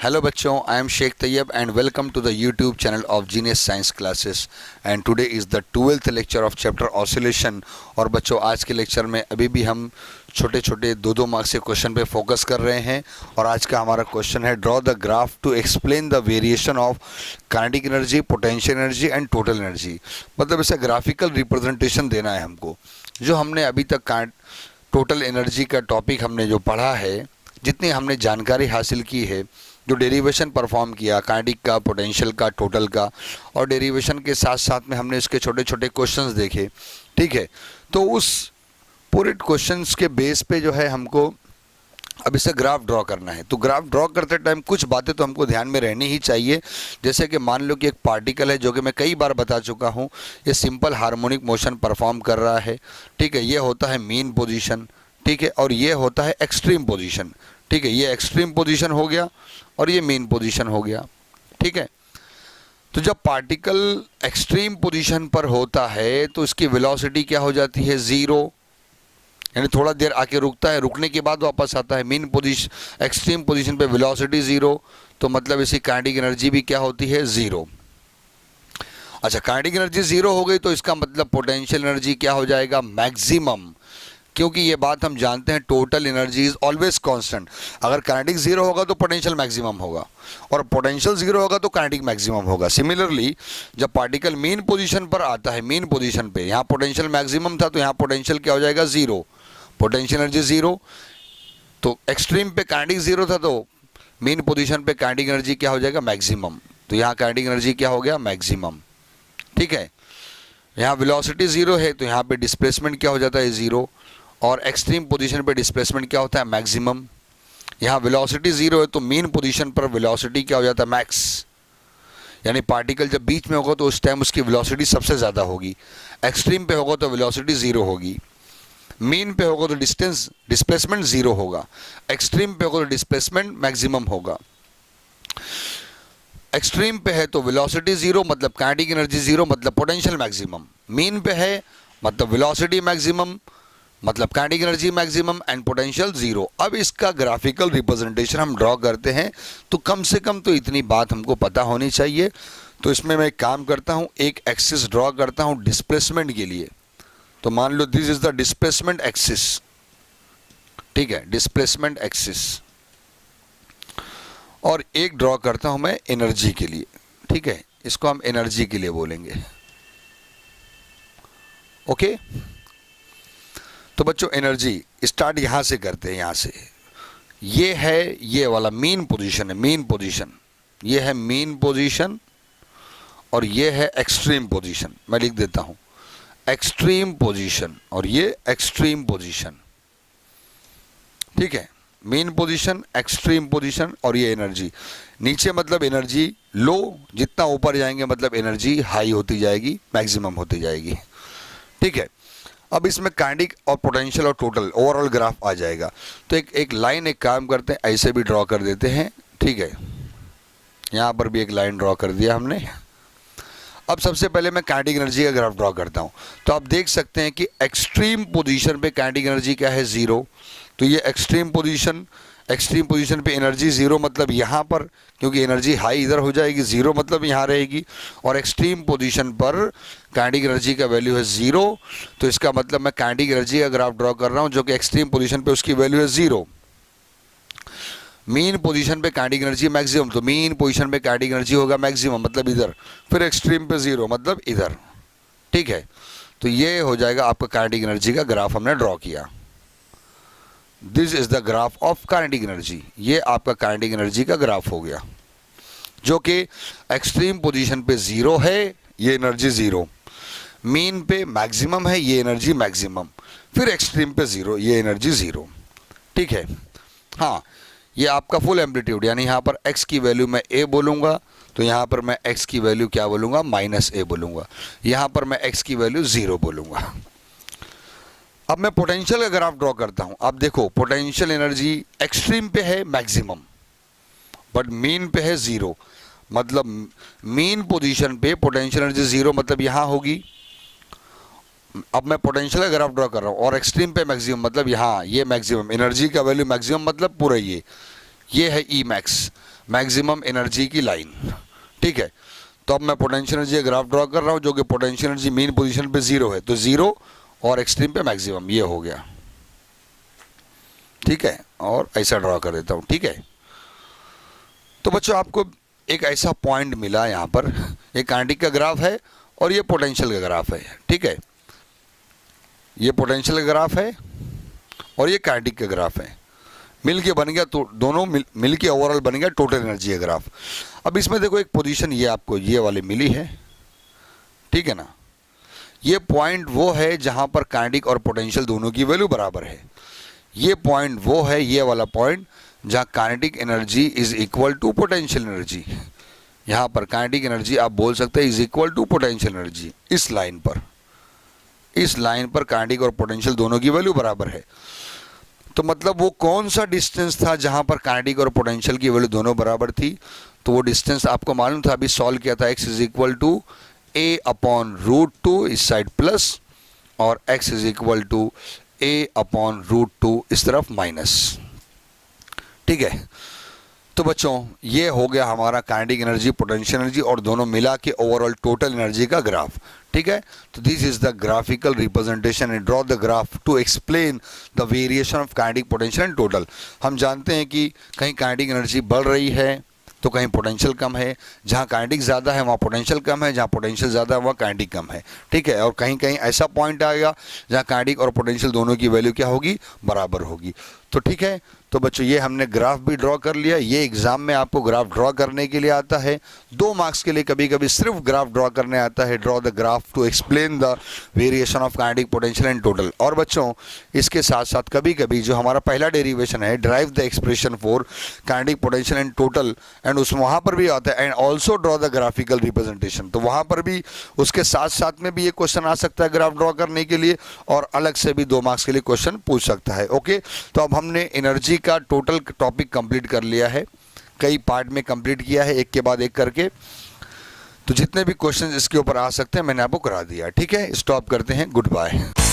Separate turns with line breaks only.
Hello बच्चों, I am Sheikh Tayyab and welcome to the YouTube channel of Genius Science Classes and today is the 12th lecture of chapter Oscillation। और बच्चों आज के lecture में अभी भी हम छोटे छोटे दो मार्क्स के क्वेश्चन पे फोकस कर रहे हैं और आज का हमारा क्वेश्चन है draw the graph to explain the variation of kinetic energy, potential energy and total energy. मतलब इसे ग्राफिकल रिप्रेजेंटेशन देना है हमको। जो हमने अभी तक टोटल एनर्जी का टॉपिक हमने जो पढ़ा है, जितनी हमने जानकारी हासिल की है, जो डेरिवेशन परफॉर्म किया काइनेटिक का, पोटेंशियल का, टोटल का, और डेरिवेशन के साथ साथ में हमने इसके छोटे छोटे क्वेश्चंस देखे। ठीक है, तो उस पूरे क्वेश्चंस के बेस पे जो है हमको अब इसे ग्राफ ड्रॉ करना है। तो ग्राफ ड्रॉ करते टाइम कुछ बातें तो हमको ध्यान में रहनी ही चाहिए। जैसे कि मान लो कि एक पार्टिकल है, जो कि मैं कई बार बता चुका हूँ, ये सिंपल हार्मोनिक मोशन परफॉर्म कर रहा है। ठीक है, ये होता है मीन पोजीशन। ठीक है, और ये होता है एक्सट्रीम पोजीशन। ठीक है, ये एक्सट्रीम पोजीशन हो गया और ये मीन पोजीशन हो गया। ठीक है, तो जब पार्टिकल एक्सट्रीम पोजीशन पर होता है तो इसकी वेलोसिटी क्या हो जाती है? ज़ीरो, यानी थोड़ा देर आके रुकता है, रुकने के बाद वापस आता है। मीन पोजीशन, एक्सट्रीम पोजीशन पे वेलोसिटी ज़ीरो, तो मतलब इसकी काइनेटिक एनर्जी भी क्या होती है? ज़ीरो। अच्छा, काइनेटिक एनर्जी ज़ीरो हो गई तो इसका मतलब पोटेंशियल एनर्जी क्या हो जाएगा? मैक्सिमम। क्योंकि ये बात हम जानते हैं, total energy is always constant. अगर काइनेटिक जीरो होगा तो पोटेंशियल मैक्सिमम होगा, और पोटेंशियल जीरो होगा तो काइनेटिक मैक्सिमम होगा। सिमिलरली जब पार्टिकल मीन पोजीशन पर आता है, मीन पोजीशन पे, यहाँ पोटेंशियल मैक्सिमम था तो यहाँ पोटेंशियल क्या हो जाएगा? Zero, potential energy zero. तो एक्सट्रीम पे काइनेटिक जीरो था तो मीन पोजीशन पे काइनेटिक एनर्जी क्या हो जाएगा? मैक्सिमम। तो यहाँ काइनेटिक एनर्जी क्या हो गया? मैक्सिमम। ठीक है, यहाँ वेलोसिटी जीरो है तो यहाँ पे डिस्प्लेसमेंट क्या हो जाता है? जीरो, और एक्सट्रीम पोजीशन पे डिस्प्लेसमेंट क्या होता है? मैक्सिमम। यहाँ वेलोसिटी जीरो है तो मीन पोजीशन पर वेलोसिटी क्या हो जाता है? मैक्स। यानी पार्टिकल जब बीच में होगा तो उस टाइम उसकी वेलोसिटी सबसे ज़्यादा होगी। एक्सट्रीम पे होगा तो वेलोसिटी जीरो होगी। मीन पे होगा तो डिस्प्लेसमेंट जीरो होगा। एक्सट्रीम पे होगा तो डिस्प्लेसमेंट मैक्सिमम होगा। एक्सट्रीम पे है तो वेलोसिटी जीरो मतलब काइनेटिक एनर्जी जीरो मतलब पोटेंशियल मैक्सिमम। मीन पे है मतलब वेलोसिटी मैक्सिमम मतलब kinetic energy maximum and potential zero. अब इसका ग्राफिकल रिप्रेजेंटेशन हम ड्रॉ करते हैं तो कम से कम तो इतनी बात हमको पता होनी चाहिए। तो इसमें मैं एक काम करता हूँ, एक एक्सिस ड्रॉ करता हूँ डिस्प्लेसमेंट के लिए। तो मान लो this is the displacement axis. ठीक है, डिस्प्लेसमेंट एक्सिस। और एक ड्रॉ करता हूँ मैं एनर्जी के लिए। ठीक है, इसको हम एनर्जी के लिए बोलेंगे। ओके, तो बच्चों एनर्जी स्टार्ट यहाँ से करते हैं। यहाँ से ये है, ये वाला मीन पोजीशन है, मीन पोजीशन। ये है मीन पोजीशन और ये है एक्सट्रीम पोजीशन। मैं लिख देता हूँ एक्सट्रीम पोजीशन और ये एक्सट्रीम पोजीशन। ठीक है, मीन पोजीशन, एक्सट्रीम पोजीशन और ये एनर्जी। नीचे मतलब एनर्जी लो, जितना ऊपर जाएंगे मतलब एनर्जी हाई होती जाएगी, मैक्सिमम होती जाएगी। ठीक है, अब इसमें काइनेटिक और पोटेंशियल और टोटल ओवरऑल ग्राफ आ जाएगा। तो एक लाइन, एक काम करते हैं, ऐसे भी ड्रॉ कर देते हैं। ठीक है, यहाँ पर भी एक लाइन ड्रॉ कर दिया हमने। अब सबसे पहले मैं काइनेटिक एनर्जी का ग्राफ ड्रॉ करता हूँ। तो आप देख सकते हैं कि एक्सट्रीम पोजीशन पे काइनेटिक एनर्जी क्या है? ज़ीरो। तो ये एक्सट्रीम पोजीशन पे एनर्जी ज़ीरो मतलब यहाँ पर, क्योंकि एनर्जी हाई इधर हो जाएगी, ज़ीरो मतलब यहाँ रहेगी। और एक्सट्रीम पोजीशन पर काइनेटिक एनर्जी का वैल्यू है ज़ीरो। तो इसका मतलब मैं काइनेटिक एनर्जी का ग्राफ ड्रॉ कर रहा हूँ, जो कि एक्सट्रीम पोजीशन पे उसकी वैल्यू है ज़ीरो। मीन पोजीशन पे काइनेटिक एनर्जी मैक्सिमम, तो मीन पोजीशन पे काइनेटिक एनर्जी होगा मैक्सिमम मतलब इधर। फिर एक्सट्रीम पे ज़ीरो मतलब इधर। ठीक है, तो ये हो जाएगा आपका काइनेटिक एनर्जी का ग्राफ हमने ड्रॉ किया। This is the graph of kinetic energy. ये आपका काइनेटिक एनर्जी का ग्राफ हो गया, जो कि एक्सट्रीम पोजीशन पे ज़ीरो है, ये एनर्जी ज़ीरो। मीन पे मैक्सिमम है, ये एनर्जी मैक्सिमम। फिर एक्सट्रीम पे ज़ीरो, ये एनर्जी ज़ीरो। ठीक है, हाँ, ये आपका फुल एम्पलीट्यूड, यानी यहाँ पर x की वैल्यू मैं a बोलूँगा तो यहाँ पर मैं x की वैल्यू क्या बोलूँगा? -a बोलूँगा। यहाँ पर मैं x की वैल्यू ज़ीरो बोलूँगा। अब मैं पोटेंशियल का ग्राफ ड्रॉ करता हूँ। आप देखो, पोटेंशियल एनर्जी एक्सट्रीम पे है मैक्सिमम, बट मीन पे है ज़ीरो। मतलब मीन पोजीशन पे पोटेंशियल एनर्जी ज़ीरो मतलब यहाँ होगी। अब मैं पोटेंशियल का ग्राफ ड्रॉ कर रहा हूँ और एक्सट्रीम पे मैक्सिमम मतलब यहाँ, ये मैक्सिमम एनर्जी का वैल्यू मैक्सिमम मतलब पूरा ये है ई मैक्स। मैक्सिमम एनर्जी की लाइन, ठीक है। तो अब मैं पोटेंशियल एनर्जी का ग्राफ ड्रॉ कर रहा हूँ, जो कि पोटेंशियल एनर्जी मेन पोजीशन पे 0 है, तो 0 और एक्सट्रीम पे मैक्सिमम, ये हो गया, ठीक है। और ऐसा ड्रॉ कर देता हूँ, ठीक है। तो बच्चों आपको एक ऐसा पॉइंट मिला यहाँ पर, ये काइनेटिक का ग्राफ है और ये पोटेंशियल का ग्राफ है, ठीक है। ये पोटेंशियल का ग्राफ है और ये काइनेटिक का ग्राफ है, मिल के बन गया, तो दोनों मिल के ओवरऑल बन गया टोटल एनर्जी का ग्राफ। अब इसमें देखो एक पोजीशन ये आपको ये वाली मिली है, ठीक है ना। ये पॉइंट वो है जहाँ पर काइनेटिक और पोटेंशियल दोनों की वैल्यू बराबर है। ये पॉइंट वो है, ये वाला पॉइंट, जहाँ kinetic energy is equal to potential energy. यहाँ पर काइनेटिक एनर्जी आप बोल सकते हैं is equal to potential energy. इस लाइन पर काइनेटिक और पोटेंशियल दोनों की वैल्यू बराबर है। तो मतलब वो कौन सा डिस्टेंस था जहाँ पर काइनेटिक और पोटेंशियल की वैल्यू दोनों बराबर थी? तो वो डिस्टेंस आपको मालूम था, अभी सॉल्व किया था, x is equal to a/√2 इस साइड प्लस और x is equal to a/√2 इस तरफ माइनस, ठीक है। तो बच्चों ये हो गया हमारा काइनेटिक एनर्जी, पोटेंशियल एनर्जी और दोनों मिला के ओवरऑल टोटल एनर्जी का ग्राफ, ठीक है। तो this is the graphical representation and draw the graph to explain the variation of kinetic, potential and total. हम जानते हैं कि कहीं काइनेटिक एनर्जी बढ़ रही है तो कहीं पोटेंशियल कम है, जहाँ काइनेटिक ज़्यादा है वहाँ पोटेंशियल कम है, जहाँ पोटेंशियल ज़्यादा है वहाँ काइनेटिक कम है, ठीक है। और कहीं कहीं ऐसा पॉइंट आएगा जहाँ काइनेटिक और पोटेंशियल दोनों की वैल्यू क्या होगी? बराबर होगी। तो ठीक है, तो बच्चों ये हमने ग्राफ भी ड्रॉ कर लिया। ये एग्जाम में आपको ग्राफ ड्रॉ करने के लिए आता है, 2 मार्क्स के लिए कभी कभी सिर्फ ग्राफ ड्रॉ करने आता है, draw the graph to explain the variation of kinetic, potential and total. और बच्चों इसके साथ साथ कभी कभी जो हमारा पहला डेरिवेशन है, drive the expression for kinetic, potential and total, and उसमें वहाँ पर भी आता है and also draw the graphical representation. तो वहाँ पर भी उसके साथ साथ में भी ये क्वेश्चन आ सकता है ग्राफ ड्रॉ करने के लिए, और अलग से भी 2 मार्क्स के लिए क्वेश्चन पूछ सकता है। ओके, तो अब हमने एनर्जी का टोटल टॉपिक कंप्लीट कर लिया है, कई पार्ट में कंप्लीट किया है, एक के बाद एक करके। तो जितने भी क्वेश्चंस इसके ऊपर आ सकते हैं मैंने आपको करा दिया, ठीक है। स्टॉप करते हैं, गुड बाय।